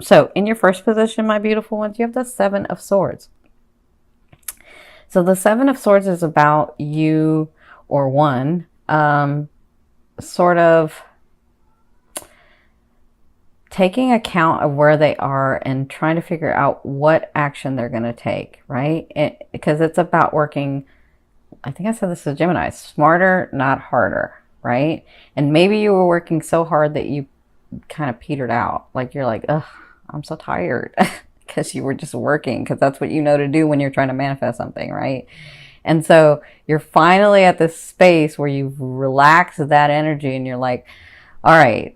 So in your first position, my beautiful ones, you have the Seven of Swords. So the Seven of Swords is about you or one, sort of taking account of where they are and trying to figure out what action they're going to take, right? Because it's about working, I think I said this to Gemini, smarter, not harder, right? And maybe you were working so hard that you kind of petered out. Like you're like, ugh, I'm so tired because you were just working, because that's what you know to do when you're trying to manifest something, right? And so you're finally at this space where you've relaxed that energy and you're like, all right,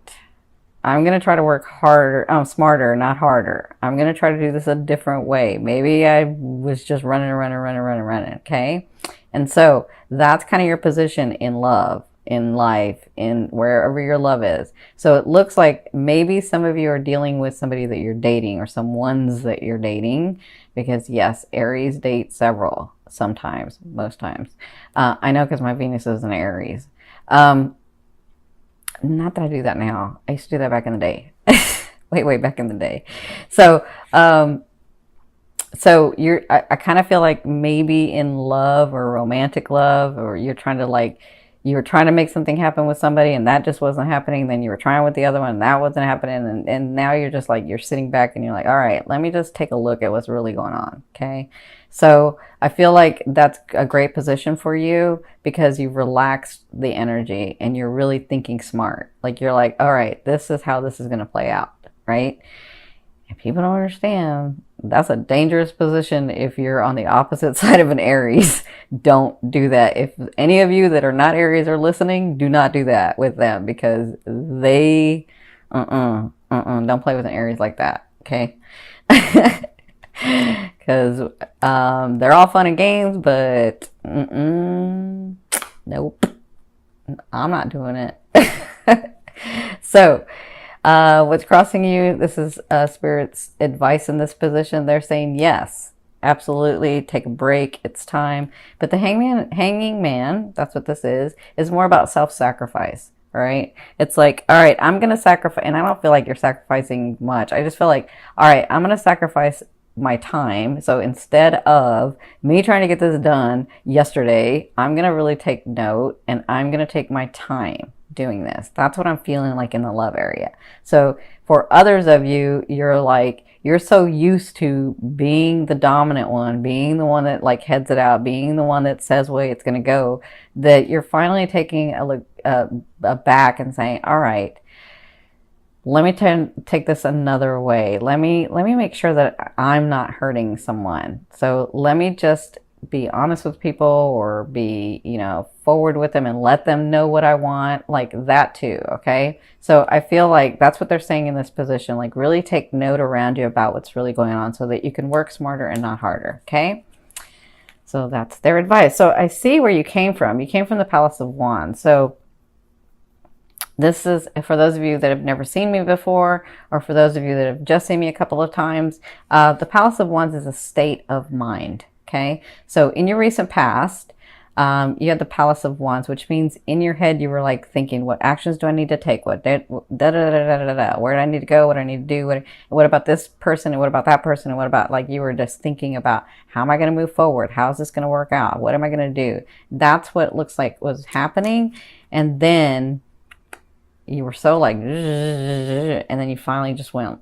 I'm going to try to work harder, smarter, not harder. I'm going to try to do this a different way. Maybe I was just running. Okay. And so that's kind of your position in love, in life, in wherever your love is. So it looks like maybe some of you are dealing with somebody that you're dating or some ones that you're dating, because yes, Aries date several, sometimes, most times. I know because my Venus is in Aries. Not that I do that now. I used to do that back in the day. Way back in the day. So, I kind of feel like maybe in love or romantic love, or you're trying to like, you were trying to make something happen with somebody and that just wasn't happening. Then you were trying with the other one and that wasn't happening. And now you're just like, you're sitting back and you're like, all right, let me just take a look at what's really going on. Okay. So I feel like that's a great position for you because you've relaxed the energy and you're really thinking smart. Like you're like, all right, this is how this is going to play out. Right. And people don't understand. That's a dangerous position if you're on the opposite side of an Aries. Don't do that. If any of you that are not Aries are listening, do not do that with them, because they, don't play with an Aries like that. Okay. Because they're all fun and games, but nope, I'm not doing it. So, what's crossing you? This is Spirit's advice in this position. They're saying yes, absolutely, take a break. It's time. But the hanging man, that's what this is more about self-sacrifice. Right? It's like, all right, I'm gonna sacrifice, and I don't feel like you're sacrificing much. I just feel like, all right, I'm gonna sacrifice my time. So instead of me trying to get this done yesterday, I'm gonna really take note and I'm gonna take my time doing this. That's what I'm feeling like in the love area. So for others of you, you're like, you're so used to being the dominant one, being the one that like heads it out, being the one that says way it's going to go, that you're finally taking a look back and saying, all right, let me take this another way. Let me make sure that I'm not hurting someone. So let me just be honest with people, or be, forward with them and let them know what I want, like that too. Okay. So I feel like that's what they're saying in this position. Like really take note around you about what's really going on so that you can work smarter and not harder. Okay. So that's their advice. So I see where you came from. You came from the Palace of Wands. So this is for those of you that have never seen me before, or for those of you that have just seen me a couple of times. The Palace of Wands is a state of mind. Okay. So in your recent past, you had the Palace of Wands, which means in your head, you were like thinking, what actions do I need to take? Where do I need to go? What do I need to do? What about this person? And what about that person? And what about, like, you were just thinking about, how am I going to move forward? How is this going to work out? What am I going to do? That's what it looks like was happening. And then you were so like, and then you finally just went,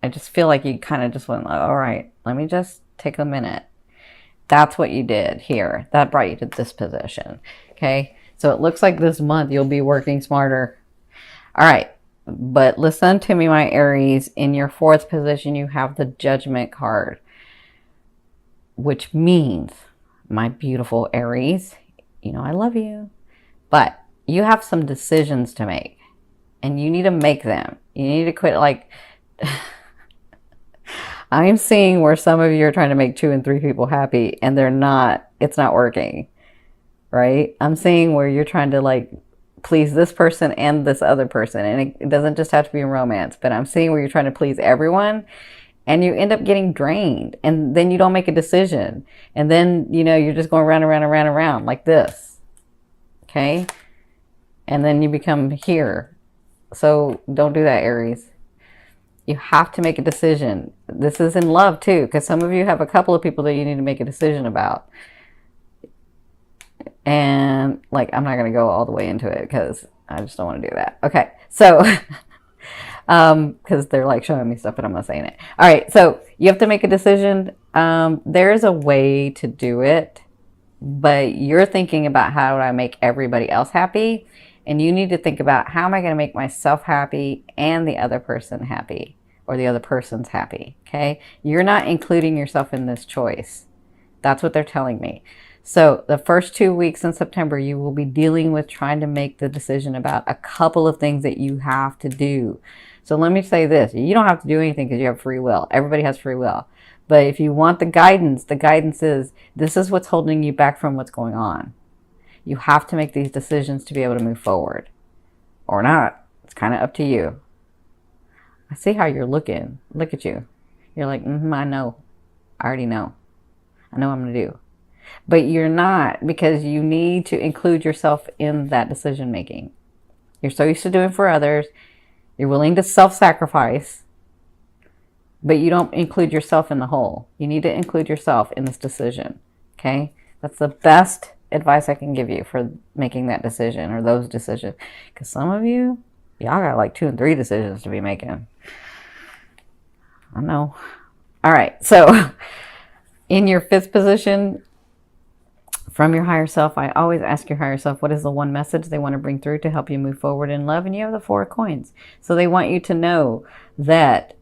I just feel like you kind of just went, all right, let me just take a minute. That's what you did here. That brought you to this position. Okay. So it looks like this month you'll be working smarter. All right. But listen to me, my Aries. In your fourth position, you have the Judgment card, which means, my beautiful Aries, I love you, but you have some decisions to make and you need to make them. You need to quit like... I'm seeing where some of you are trying to make 2 and 3 people happy and they're not, it's not working, right? I'm seeing where you're trying to like please this person and this other person. And it doesn't just have to be in romance, but I'm seeing where you're trying to please everyone and you end up getting drained, and then you don't make a decision. And then, you're just going round like this. Okay. And then you become here. So don't do that, Aries. You have to make a decision. This is in love too, because some of you have a couple of people that you need to make a decision about. And like, I'm not going to go all the way into it because I just don't want to do that. Okay. So, because they're like showing me stuff, but I'm not saying it. All right. So you have to make a decision. There's a way to do it, but you're thinking about how do I make everybody else happy? And you need to think about how am I going to make myself happy and the other person happy, or the other person's happy. Okay. You're not including yourself in this choice. That's what they're telling me. So the first 2 weeks in September, you will be dealing with trying to make the decision about a couple of things that you have to do. So let me say this. You don't have to do anything because you have free will. Everybody has free will. But if you want the guidance is this is what's holding you back from what's going on. You have to make these decisions to be able to move forward. Or not. It's kind of up to you. I see how you're looking. Look at you. You're like, I know. I already know. I know what I'm going to do. But you're not, because you need to include yourself in that decision making. You're so used to doing for others. You're willing to self-sacrifice, but you don't include yourself in the whole. You need to include yourself in this decision. Okay? That's the best advice I can give you for making that decision, or those decisions. Because some of you, y'all got like 2 and 3 decisions to be making. I know. All right. So in your 5th position, from your higher self, I always ask your higher self, what is the one message they want to bring through to help you move forward in love? And you have the 4 of coins. So they want you to know that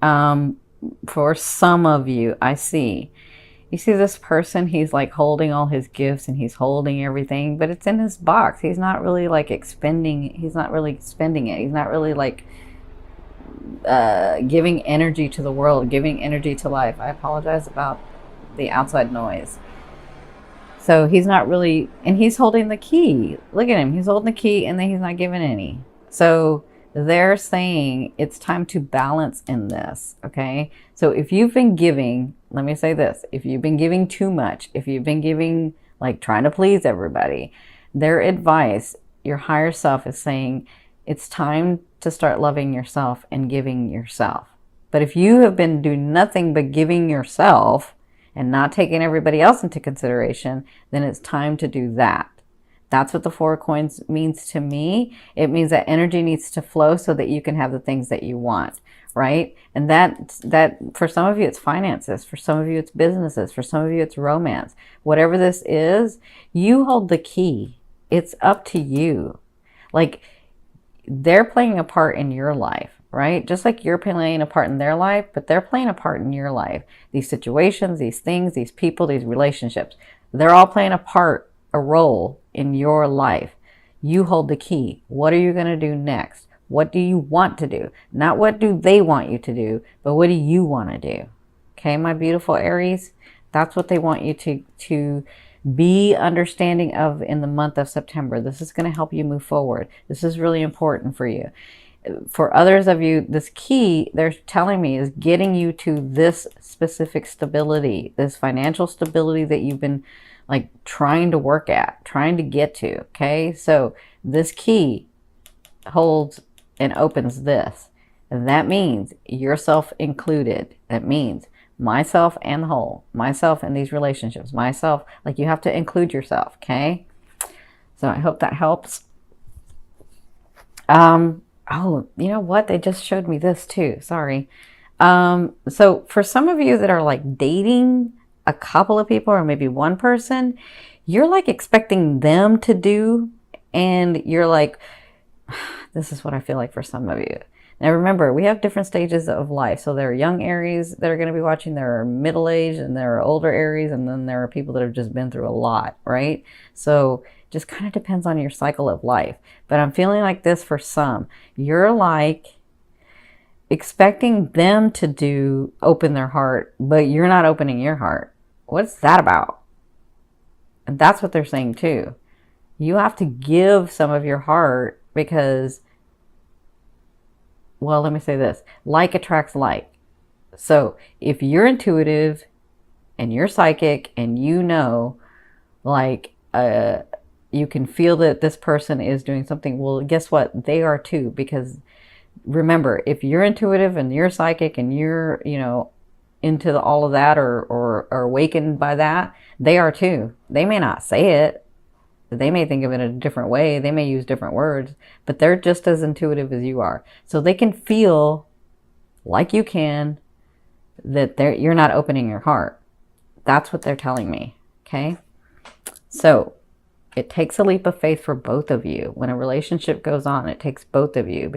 for some of you, you see this person, he's like holding all his gifts and he's holding everything, but it's in his box. He's not really like expending. He's not really spending it. He's not really like giving energy to the world, giving energy to life. I apologize about the outside noise. So he's not really, and he's holding the key. Look at him. He's holding the key and then he's not giving any. So they're saying it's time to balance in this. Okay. So if you've been giving, let me say this, if you've been giving too much, if you've been giving, like trying to please everybody, their advice, your higher self is saying it's time to start loving yourself and giving yourself. But if you have been doing nothing but giving yourself, and not taking everybody else into consideration, then it's time to do that. That's what the 4 of coins means to me. It means that energy needs to flow so that you can have the things that you want, right? And that for some of you, it's finances. For some of you, it's businesses. For some of you, it's romance. Whatever this is, you hold the key. It's up to you. Like, they're playing a part in your life, right? Just like you're playing a part in their life, but they're playing a part in your life. These situations, these things, these people, these relationships, they're all playing a role in your life. You hold the key. What are you going to do next? What do you want to do? Not what do they want you to do, but what do you want to do? Okay, my beautiful Aries, that's what they want you to be understanding of in the month of September. This is going to help you move forward. This is really important for you. For others of you, this key, they're telling me, is getting you to this specific stability, this financial stability that you've been like trying to work at, trying to get to. Okay. So this key holds and opens this. And that means yourself included. That means myself and the whole, myself and these relationships, myself, like you have to include yourself. Okay. So I hope that helps. Oh, you know what? They just showed me this too. Sorry. So for some of you that are like dating a couple of people or maybe one person, you're like expecting them to do, and you're like, this is what I feel like for some of you. Now remember, we have different stages of life. So there are young Aries that are going to be watching, there are middle-aged, and there are older Aries, and then there are people that have just been through a lot, right? So just kind of depends on your cycle of life. But I'm feeling like this for some. You're like expecting them to open their heart, but you're not opening your heart. What's that about? And that's what they're saying too. You have to give some of your heart because, well, let me say this. Like attracts like. So if you're intuitive and you're psychic and you know, like, you can feel that this person is doing something, well, guess what? They are too, because remember, if you're intuitive and you're psychic and you're, you know, into all of that or awakened by that, they are too. They may not say it. They may think of it in a different way. They may use different words, but they're just as intuitive as you are. So they can feel like you can, that you're not opening your heart. That's what they're telling me. Okay. So it takes a leap of faith for both of you. When a relationship goes on, it takes both of you,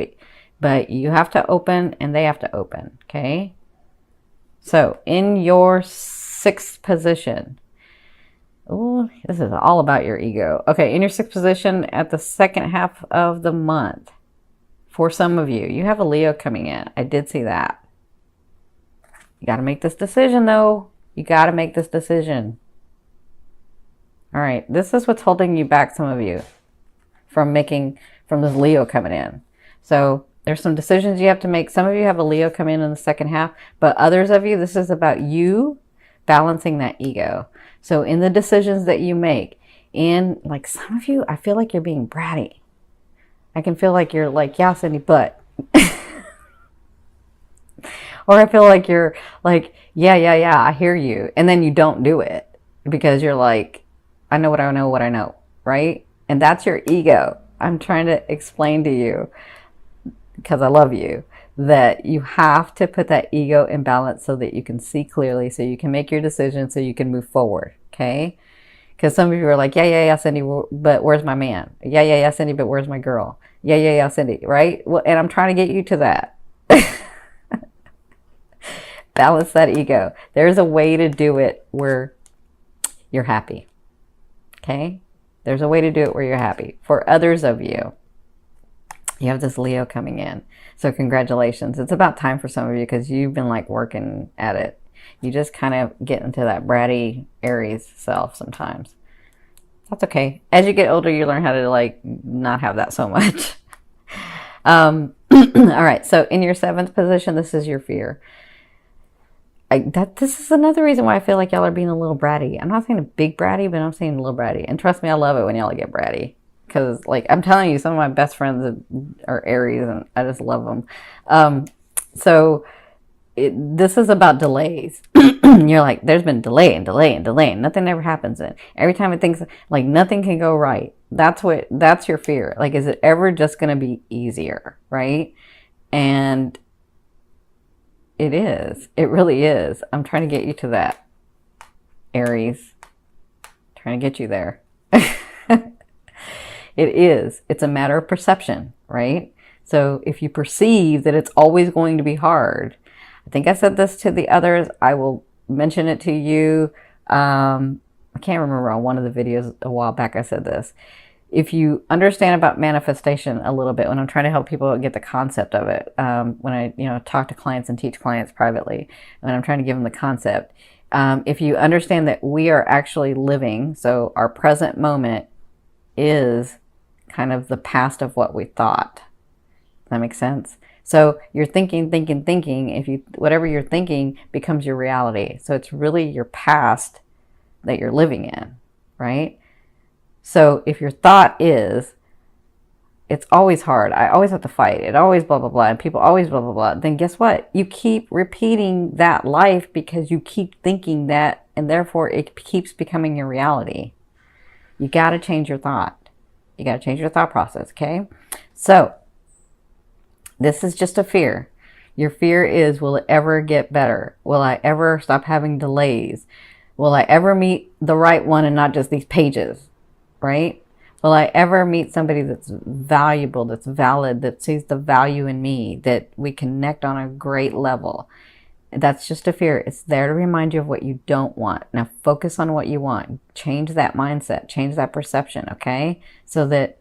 but you have to open and they have to open. Okay. So in your 6th position, oh, this is all about your ego. Okay, in your 6th position at the second half of the month, for some of you, you have a Leo coming in. I did see that. You got to make this decision, though. You got to make this decision. All right, this is what's holding you back, some of you, from this Leo coming in. So there's some decisions you have to make. Some of you have a Leo come in the second half, but others of you, this is about you balancing that ego. So in the decisions that you make, in like some of you, I feel like you're being bratty. I can feel like you're like, yeah, Cindy, but. Or I feel like you're like, yeah, I hear you. And then you don't do it because you're like, I know what I know, right? And that's your ego. I'm trying to explain to you, because I love you, that you have to put that ego in balance so that you can see clearly, so you can make your decision, so you can move forward, okay? Because some of you are like, yeah, Cindy, but where's my man? Yeah, Cindy, but where's my girl? Yeah, Cindy, right? Well, and I'm trying to get you to that. Balance that ego. There's a way to do it where you're happy, okay? There's a way to do it where you're happy. For others of you, you have this Leo coming in. So congratulations. It's about time for some of you because you've been like working at it. You just kind of get into that bratty Aries self sometimes. That's okay. As you get older, you learn how to like not have that so much. All right. So in your 7th position, this is your fear. This is another reason why I feel like y'all are being a little bratty. I'm not saying a big bratty, but I'm saying a little bratty. And trust me, I love it when y'all get bratty. Because, like, I'm telling you, some of my best friends are Aries, and I just love them. This is about delays. You're like, there's been delay and nothing ever happens. And every time it thinks, like, nothing can go right. That's your fear. Like, is it ever just going to be easier, right? And it is. It really is. I'm trying to get you to that, Aries. Trying to get you there. It is. It's a matter of perception, right? So if you perceive that it's always going to be hard, I think I said this to the others. I will mention it to you. I can't remember on one of the videos a while back I said this. If you understand about manifestation a little bit, when I'm trying to help people get the concept of it, when I talk to clients and teach clients privately, when I'm trying to give them the concept, if you understand that we are actually living, so our present moment is kind of the past of what we thought. Does that make sense? So you're thinking. Whatever you're thinking becomes your reality. So it's really your past that you're living in, right? So if your thought is, it's always hard, I always have to fight, it always blah, blah, blah, and people always blah, blah, blah, then guess what? You keep repeating that life because you keep thinking that, and therefore it keeps becoming your reality. You got to change your thought. You got to change your thought process, okay? So this is just a fear. Your fear is, will it ever get better? Will I ever stop having delays? Will I ever meet the right one and not just these pages, right? Will I ever meet somebody that's valuable, that's valid, that sees the value in me, that we connect on a great level? That's just a fear. It's there to remind you of what you don't want. Now focus on what you want. Change that mindset. Change that perception, okay? So that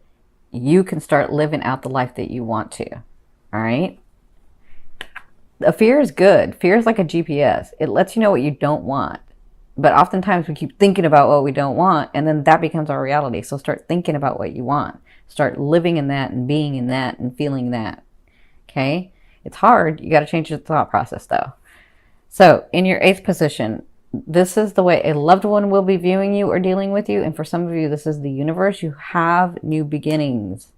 you can start living out the life that you want to, all right? A fear is good. Fear is like a GPS. It lets you know what you don't want. But oftentimes we keep thinking about what we don't want, and then that becomes our reality. So start thinking about what you want. Start living in that and being in that and feeling that, okay? It's hard. You got to change your thought process, though. So in your 8th position, this is the way a loved one will be viewing you or dealing with you. And for some of you, this is the universe. You have new beginnings.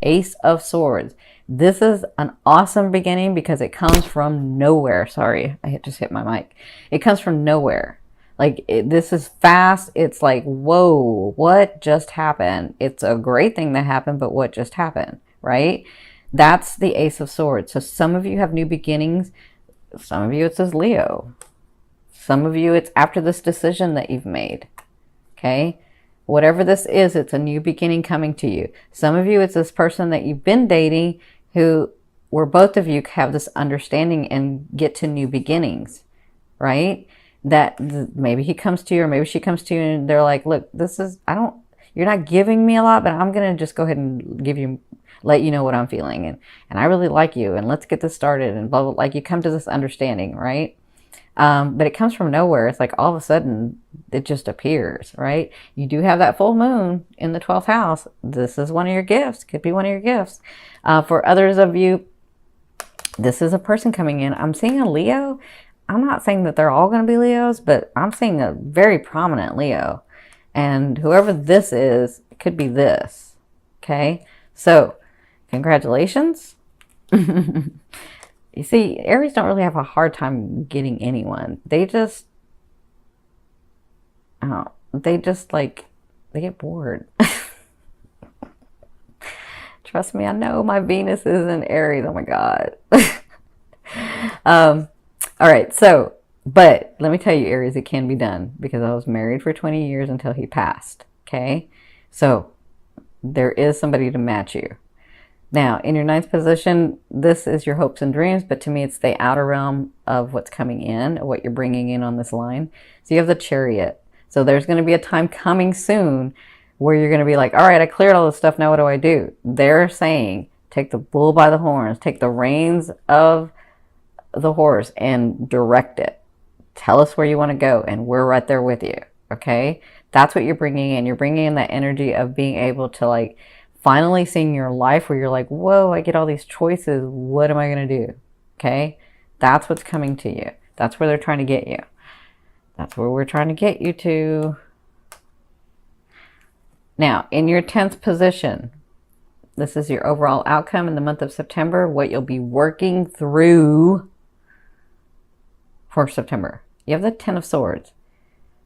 Ace of Swords. This is an awesome beginning because it comes from nowhere. Sorry, I just hit my mic. It comes from nowhere. Like, this is fast. It's like, whoa, what just happened? It's a great thing that happened, but what just happened, right? That's the Ace of Swords. So some of you have new beginnings. Some of you, it says Leo. Some of you, it's after this decision that you've made. Okay? Whatever this is, it's a new beginning coming to you. Some of you, it's this person that you've been dating where both of you have this understanding and get to new beginnings, right? That maybe he comes to you or maybe she comes to you and they're like, look, you're not giving me a lot, but I'm going to just go ahead and let you know what I'm feeling. And I really like you, and let's get this started, and blah, blah, like you come to this understanding, right? But it comes from nowhere. It's like all of a sudden it just appears, right? You do have that full moon in the 12th house. This is one of your gifts. Could be one of your gifts. For others of you, this is a person coming in. I'm seeing a Leo. I'm not saying that they're all going to be Leos, but I'm seeing a very prominent Leo. And whoever this is, it could be this. Okay? So, congratulations. You see, Aries don't really have a hard time getting anyone. They just like, they get bored. Trust me, I know my Venus is in Aries. Oh my God. All right, so, but let me tell you, Aries, it can be done because I was married for 20 years until he passed. Okay? So, there is somebody to match you. Now, in your 9th position, this is your hopes and dreams, but to me, it's the outer realm of what's coming in, what you're bringing in on this line. So you have the Chariot. So there's going to be a time coming soon where you're going to be like, all right, I cleared all this stuff. Now what do I do? They're saying, take the bull by the horns, take the reins of the horse and direct it. Tell us where you want to go, and we're right there with you. Okay? That's what you're bringing in. You're bringing in that energy of being able to, like, finally seeing your life where you're like, whoa, I get all these choices. What am I going to do? Okay? That's what's coming to you. That's where they're trying to get you. That's where we're trying to get you to. Now, in your 10th position, this is your overall outcome in the month of September, what you'll be working through for September. You have the 10 of Swords.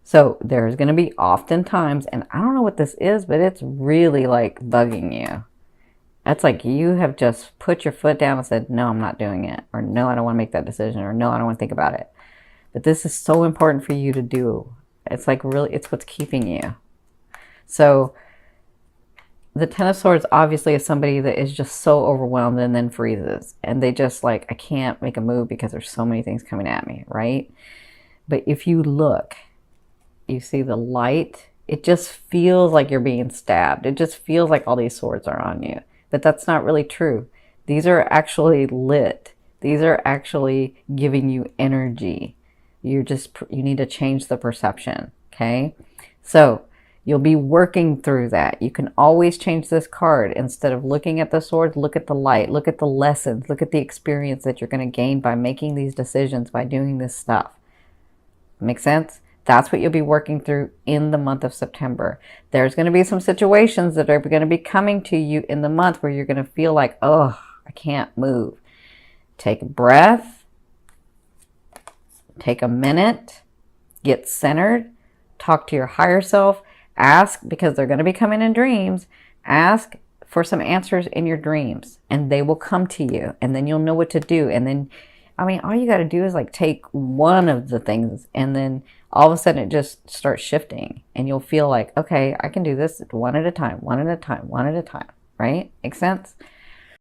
So there's going to be often times, and I don't know what this is, but it's really like bugging you. That's like you have just put your foot down and said, no, I'm not doing it. Or no, I don't want to make that decision. Or no, I don't want to think about it. But this is so important for you to do. It's like really, it's what's keeping you. So the 10 of Swords obviously is somebody that is just so overwhelmed and then freezes. And they just like, I can't make a move because there's so many things coming at me, right? But if you look, you see the light, it just feels like you're being stabbed. It just feels like all these swords are on you. But that's not really true. These are actually lit. These are actually giving you energy. You need to change the perception, okay? So you'll be working through that. You can always change this card. Instead of looking at the swords, look at the light, look at the lessons, look at the experience that you're going to gain by making these decisions, by doing this stuff. Make sense? That's what you'll be working through in the month of September. There's going to be some situations that are going to be coming to you in the month where you're going to feel like, oh, I can't move. Take a breath. Take a minute. Get centered. Talk to your higher self. Ask, because they're going to be coming in dreams. Ask for some answers in your dreams, and they will come to you, and then you'll know what to do. And then, I mean, all you got to do is like take one of the things, and then all of a sudden it just starts shifting, and you'll feel like, okay, I can do this one at a time, one at a time, one at a time, right? Make sense?